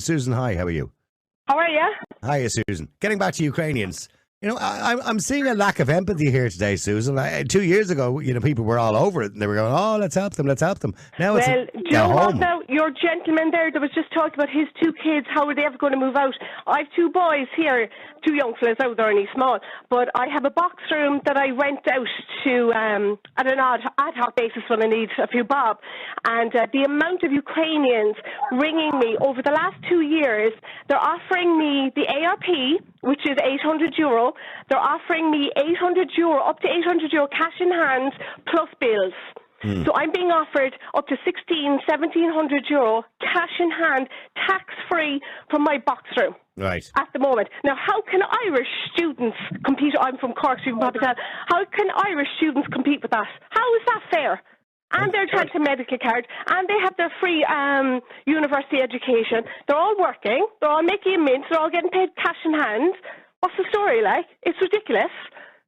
Susan, hi, how are you? How are you? Hiya, Susan. Getting back to Ukrainians. You know, I'm seeing a lack of empathy here today, Susan. 2 years ago, you know, people were all over it and they were going, oh, let's help them. Now it's do you know what now? Your gentleman there that was just talking about his 2 kids, how are they ever going to move out? I have 2 boys here, 2 young fellas out, they're only small, but I have a box room that I rent out to at an ad hoc basis when I need a few bob. And the amount of Ukrainians ringing me over the last 2 years, they're offering me the ARP, which is €800. They're offering me €800, up to €800 cash in hand, plus bills. So I'm being offered up to €1,700 cash in hand, tax-free, from my box room. Right. At the moment. Now, how can Irish students compete? I'm from Cork, so you can probably tell. How can Irish students compete with that? How is that fair? And they're trying to medical card, and they have their free university education. They're all working. They're all making a mint. They're all getting paid cash in hand. What's the story like? It's ridiculous.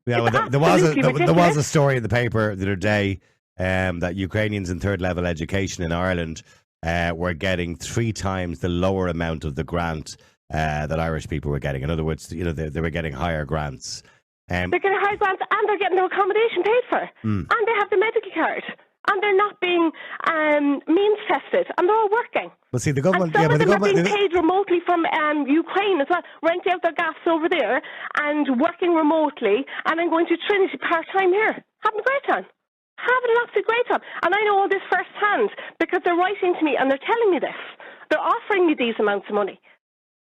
Yeah, well, there was a story in the paper the other day that Ukrainians in third level education in Ireland were getting 3 times the lower amount of the grant that Irish people were getting. In other words, you know, they were getting higher grants. They're getting higher grants, and they're getting their accommodation paid for, and they have the medical card. And they're not being means tested, and they're all working. Well, see, the government, and some of them are being paid remotely from Ukraine as well, renting out their gas over there and working remotely, and then going to Trinity part-time here, having a great time. Having an absolute great time. And I know all this firsthand because they're writing to me and they're telling me this. They're offering me these amounts of money.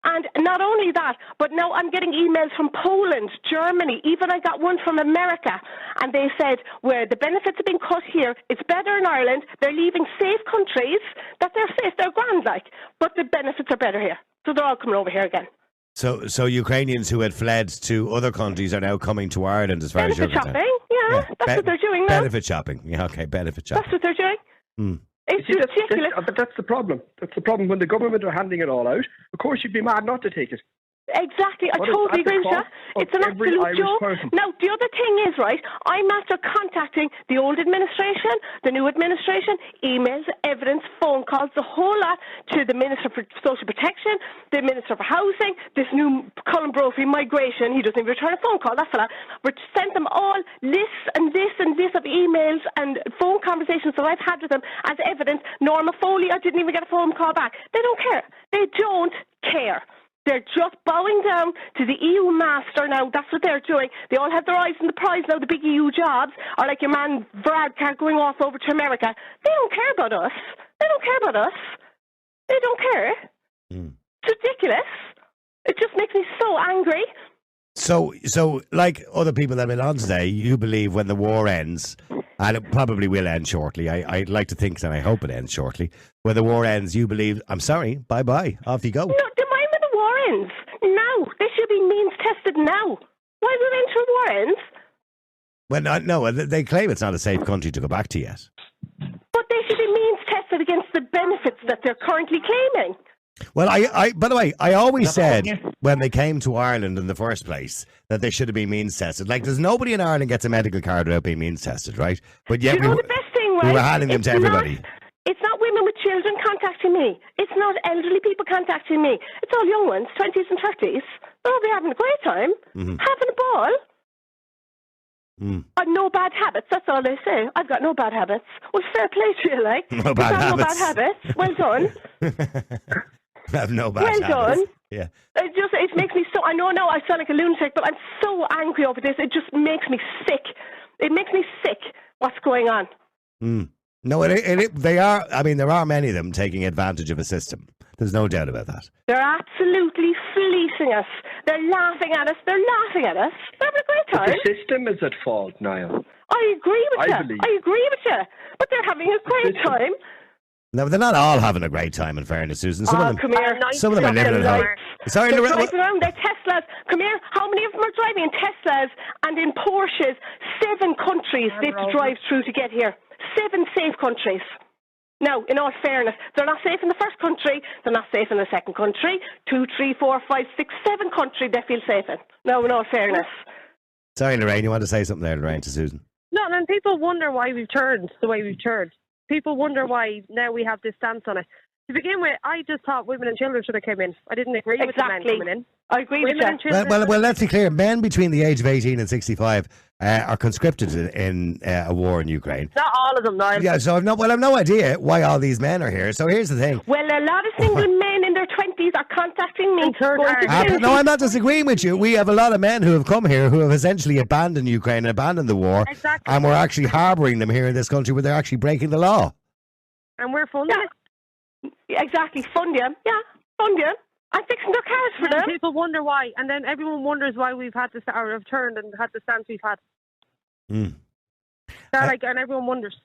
And not only that, but now I'm getting emails from Poland, Germany, even I got one from America, and they said, where the benefits have been cut here, it's better in Ireland, they're leaving safe countries, that they're safe, they're grand like, but the benefits are better here. So they're all coming over here again. So Ukrainians who had fled to other countries are now coming to Ireland as far as you're concerned. Benefit shopping, yeah, that's what they're doing now. Benefit shopping, yeah, okay, benefit shopping. That's what they're doing. It's ridiculous. But that's the problem. That's the problem when the government are handing it all out. Of course, you'd be mad not to take it. Exactly, I totally agree with that. It's an absolute joke. Now, the other thing is, right, I'm after contacting the old administration, the new administration, emails, evidence, phone calls, the whole lot, to the Minister for Social Protection, the Minister for Housing, this new Colin Brophy, migration. He doesn't even return a phone call, that fella. But sent them all lists and this and this of emails and phone conversations that I've had with them as evidence. Norma Foley, I didn't even get a phone call back. They don't care. They don't care. They're just bowing down to the EU master now. That's what they're doing. They all have their eyes on the prize now, the big EU jobs, or like your man Varadkar going off over to America. They don't care about us. They don't care about us. They don't care. It's ridiculous. It just makes me so angry. So like other people that have been on today, you believe when the war ends, and it probably will end shortly. I'd like to think, and I hope it ends shortly. When the war ends, you believe, I'm sorry, bye-bye, off you go. No, now. They should be means tested now. Why would enter war ends? Well, no, they claim it's not a safe country to go back to yet. But they should be means tested against the benefits that they're currently claiming. Well, I by the way, I always said when they came to Ireland in the first place that they should have been means tested. Like, there's nobody in Ireland gets a medical card without being means tested, right? But yet the best thing, right? We were handing them to everybody. It's not women with children contacting me. It's not elderly people contacting me. It's all young ones, 20s and 30s. They'll be having a great time, having a ball. I've no bad habits, that's all they say. I've got no bad habits. Well, fair play to you, like. No bad habits. Well done. I have no bad habits. Well done. Yeah. It makes me so, I know now I sound like a lunatic, but I'm so angry over this. It just makes me sick. It makes me sick what's going on. No, they are. I mean, there are many of them taking advantage of a system. There's no doubt about that. They're absolutely fleecing us. They're laughing at us. They're having a great time. But the system is at fault, Niall. I agree with you. I agree with you. But they're having a great time. No, they're not all having a great time, in fairness, Susan. Some of them are living at home. Sorry, they're driving around their Teslas. Come here. How many of them are driving in Teslas and in Porsches? 7 countries they have to drive through to get here. 7 safe countries. Now, in all fairness, they're not safe in the first country, they're not safe in the second country, 2, 3, 4, 5, 6, 7 countries they feel safe in. Now, in all fairness. Sorry, Lorraine, you want to say something there, Lorraine, to Susan? No, and people wonder why we've turned the way we've turned. People wonder why now we have this stance on it. To begin with, I just thought women and children should have come in. I didn't agree with the men coming in. I agree with you. Well, let's be clear. Men between the age of 18 and 65 are conscripted in a war in Ukraine. Not all of them, Niall. Yeah, so I've no idea why all these men are here. So here's the thing. Well, a lot of single men in their 20s are contacting me. No, I'm not disagreeing with you. We have a lot of men who have come here who have essentially abandoned Ukraine and abandoned the war. Exactly. And we're actually harbouring them here in this country where they're actually breaking the law. And we're funding it. Exactly, fund them. Yeah, fund them. I'm fixing their cars for them. People wonder why, and then everyone wonders why we've had to or have turned and had the stance we've had. And everyone wonders.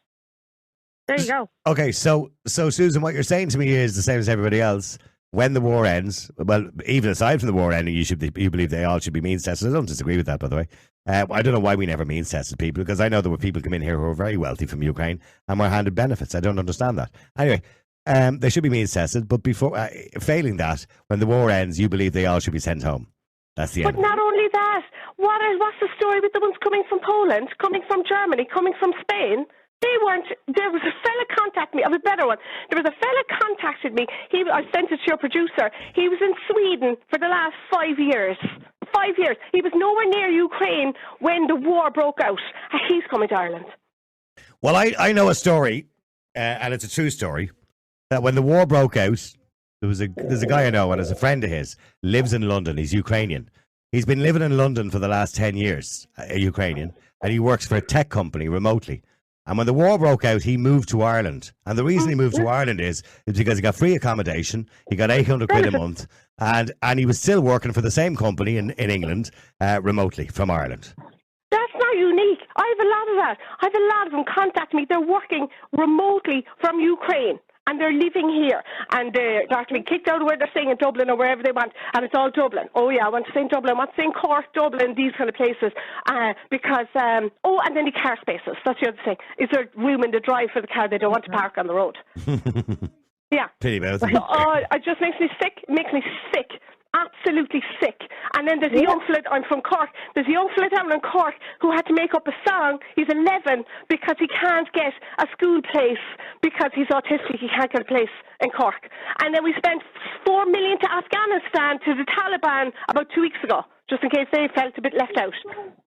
There you go. Okay, so Susan, what you're saying to me is the same as everybody else. When the war ends, well, even aside from the war ending, you believe they all should be means tested. I don't disagree with that, by the way. I don't know why we never means tested people, because I know there were people come in here who were very wealthy from Ukraine and were handed benefits. I don't understand that. Anyway. They should be means tested, but before failing that, when the war ends, you believe they all should be sent home. That's the end. But not only that, what's the story with the ones coming from Poland, coming from Germany, coming from Spain? They weren't. There was a fella contacted me. I have a better one. There was a fella contacted me. I sent it to your producer. He was in Sweden for the last 5 years. 5 years. He was nowhere near Ukraine when the war broke out. He's coming to Ireland. Well, I know a story, and it's a true story. That when the war broke out, there's a guy I know, and is a friend of his, lives in London. He's Ukrainian. He's been living in London for the last 10 years, a Ukrainian, and he works for a tech company remotely. And when the war broke out, he moved to Ireland. And the reason he moved to Ireland is because he got free accommodation, he got 800 quid a month, and he was still working for the same company in England, remotely from Ireland. That's not unique. I have a lot of that. I have a lot of them contact me. They're working remotely from Ukraine. And they're living here, and they're actually kicked out of where they're staying in Dublin or wherever they want, and it's all Dublin. Oh yeah, I want to stay in Dublin, I want to stay in Cork, Dublin, these kind of places, because, and then the car spaces, that's the other thing. Is there room in the drive for the car they don't want to park on the road? Yeah. Pity about it. It just makes me sick. Absolutely sick. And then there's a young fella, I'm from Cork, there's a young fella down in Cork who had to make up a song. He's 11 because he can't get a school place because he's autistic, he can't get a place in Cork. And then we spent 4 million to Afghanistan, to the Taliban, about 2 weeks ago, just in case they felt a bit left out.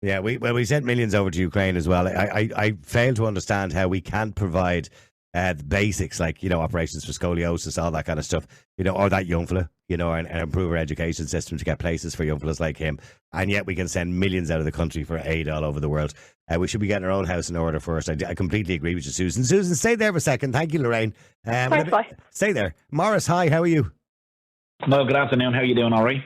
Yeah, we sent millions over to Ukraine as well. I fail to understand how we can't provide the basics, like, operations for scoliosis, all that kind of stuff, or that young fella, and improve our education system to get places for young fellas like him. And yet we can send millions out of the country for aid all over the world. We should be getting our own house in order first. I completely agree with you, Susan. Susan, stay there for a second. Thank you, Lorraine. Thanks, bye. Stay there. Morris, hi, how are you? Well, good afternoon. How are you doing, all right?